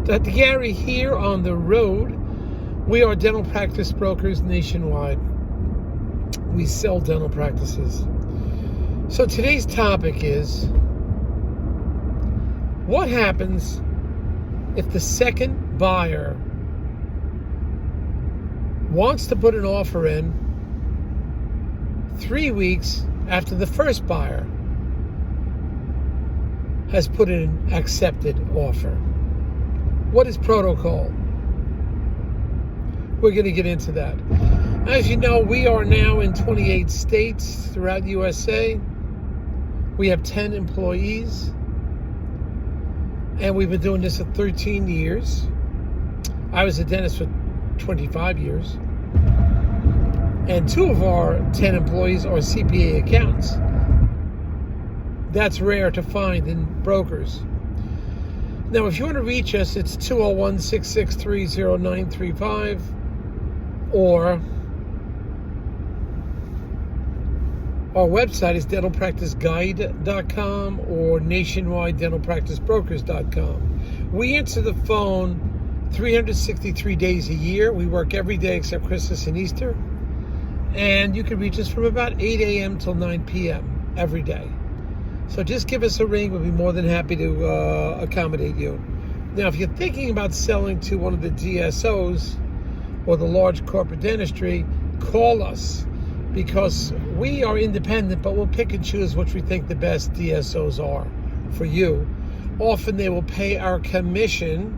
Dr. Gary here on the road. We are dental practice brokers nationwide. We sell dental practices. So today's topic is, what happens if the second buyer wants to put an offer in 3 weeks after the first buyer has put in an accepted offer? What is protocol? We're going to get into that. As you know, we are now in 28 states throughout the USA. We have 10 employees. And we've been doing this for 13 years. I was a dentist for 25 years. And 2 of our 10 employees are CPA accountants. That's rare to find in brokers. Now, if you want to reach us, it's 201-663-0935, or our website is dentalpracticeguide.com or nationwidedentalpracticebrokers.com. We answer the phone 363 days a year. We work every day except Christmas and Easter. And you can reach us from about 8 a.m. till 9 p.m. every day. So just give us a ring. We'll be more than happy to accommodate you. Now, if you're thinking about selling to one of the DSOs or the large corporate dentistry, call us, because we are independent, but we'll pick and choose which we think the best DSOs are for you. Often they will pay our commission,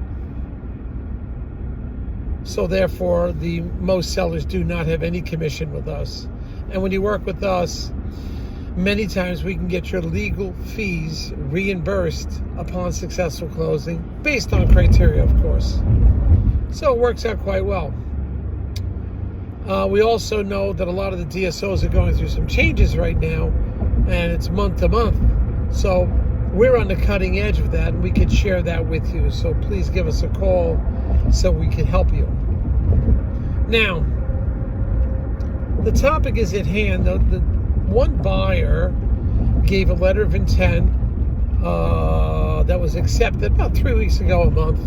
so therefore the most sellers do not have any commission with us. And when you work with us, many times we can get your legal fees reimbursed upon successful closing, based on criteria, of course. So it works out quite well. We also know that a lot of the DSOs are going through some changes right now, and it's month to month. So we're on the cutting edge of that, and we can share that with you. So please give us a call so we can help you. Now, the topic is at hand. The one buyer gave a letter of intent that was accepted about 3 weeks ago, a month.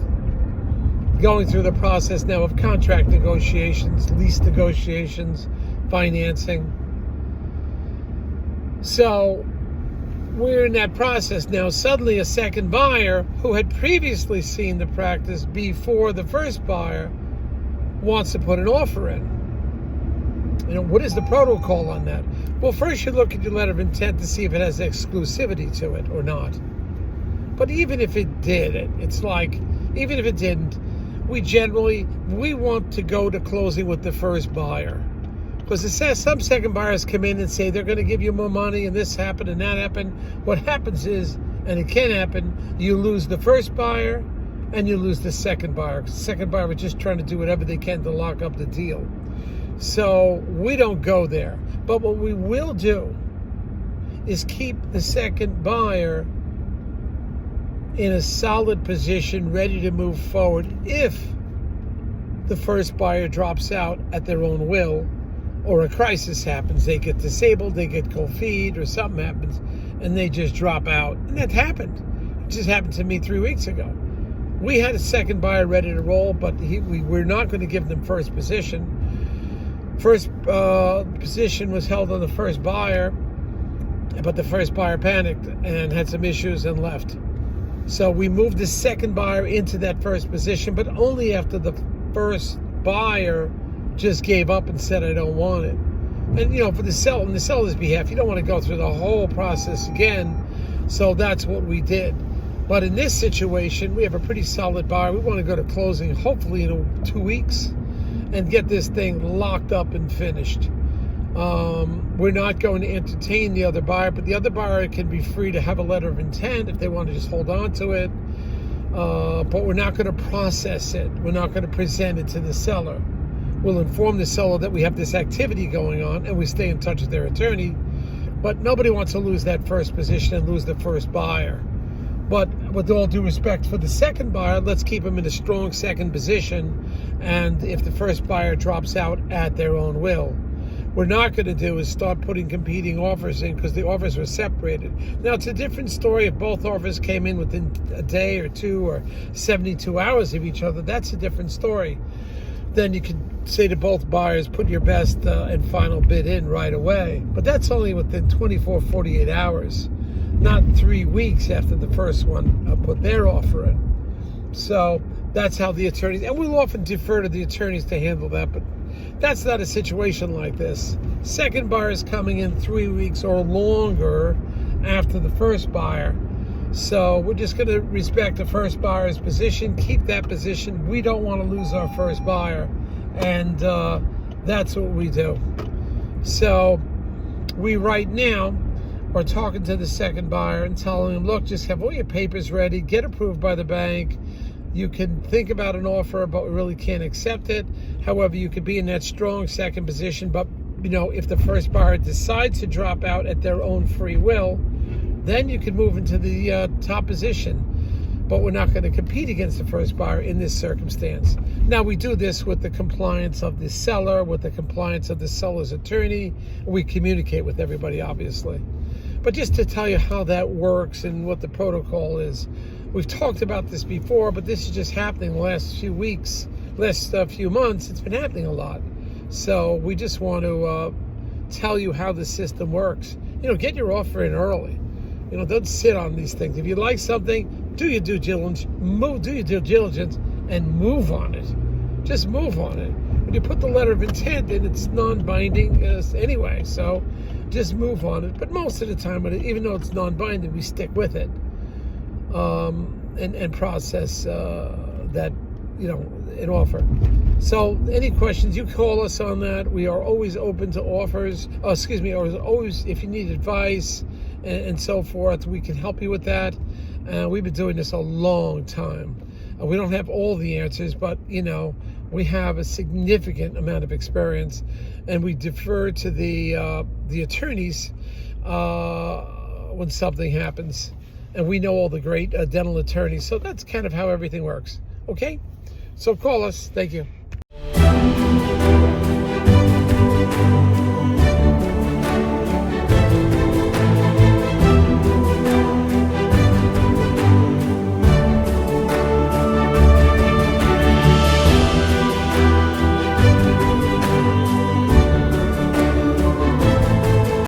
Going through the process now of contract negotiations, lease negotiations, financing. So we're in that process now. Suddenly a second buyer who had previously seen the practice before the first buyer wants to put an offer in. You know, what is the protocol on that? Well, first you look at your letter of intent to see if it has exclusivity to it or not. But even if it did, it's like, even if it didn't, we want to go to closing with the first buyer. Because it says some second buyers come in and say they're going to give you more money and this happened and that happened. What happens is, and it can happen, you lose the first buyer and you lose the second buyer. Because the second buyer is just trying to do whatever they can to lock up the deal. So we don't go there. But what we will do is keep the second buyer in a solid position, ready to move forward if the first buyer drops out at their own will, or a crisis happens. They get disabled, they get cold feet, or something happens, and they just drop out. And that happened. It just happened to me 3 weeks ago. We had a second buyer ready to roll, but we're not going to give them first position. First position was held on the first buyer, but the first buyer panicked and had some issues and left. So we moved the second buyer into that first position, but only after the first buyer just gave up and said, I don't want it. And, you know, for the seller's behalf, you don't want to go through the whole process again. So that's what we did. But in this situation, we have a pretty solid buyer. We want to go to closing, hopefully in 2 weeks, and get this thing locked up and finished. We're not going to entertain the other buyer, but the other buyer can be free to have a letter of intent if they want to just hold on to it. But we're not going to process it. We're not going to present it to the seller. We'll inform the seller that we have this activity going on, and we stay in touch with their attorney. But nobody wants to lose that first position and lose the first buyer. But with all due respect for the second buyer, let's keep them in a strong second position. And if the first buyer drops out at their own will, we're not going to do is start putting competing offers in, because the offers were separated. Now, it's a different story if both offers came in within a day or two or 72 hours of each other. That's a different story. Then you can say to both buyers, put your best and final bid in right away. But that's only within 24, 48 hours, not 3 weeks after the first one put their offer in. So that's how the attorneys, and we'll often defer to the attorneys to handle that, but that's not a situation like this. Second buyer is coming in 3 weeks or longer after the first buyer. So we're just going to respect the first buyer's position, keep that position. We don't want to lose our first buyer, and that's what we do. So we right now are talking to the second buyer and telling him, look, just have all your papers ready, get approved by the bank. You can think about an offer, but we really can't accept it. However, you could be in that strong second position. But, if the first buyer decides to drop out at their own free will, then you could move into the top position. But we're not going to compete against the first buyer in this circumstance. Now, we do this with the compliance of the seller, with the compliance of the seller's attorney. We communicate with everybody, obviously. But just to tell you how that works and what the protocol is, we've talked about this before, but this is just happening the last few weeks, last few months. It's been happening a lot. So we just want to tell you how the system works. Get your offer in early. Don't sit on these things. If you like something, do your due diligence, and move on it. Just move on it. When you put the letter of intent in, it's non-binding anyway, so just move on it. But most of the time, even though it's non-binding, we stick with it. And process that, an offer. So any questions, you call us on that. We are always open to offers. Or always, if you need advice and so forth, we can help you with that. We've been doing this a long time. We don't have all the answers, but, we have a significant amount of experience, and we defer to the attorneys when something happens. And we know all the great dental attorneys. So that's kind of how everything works. Okay? So call us. Thank you.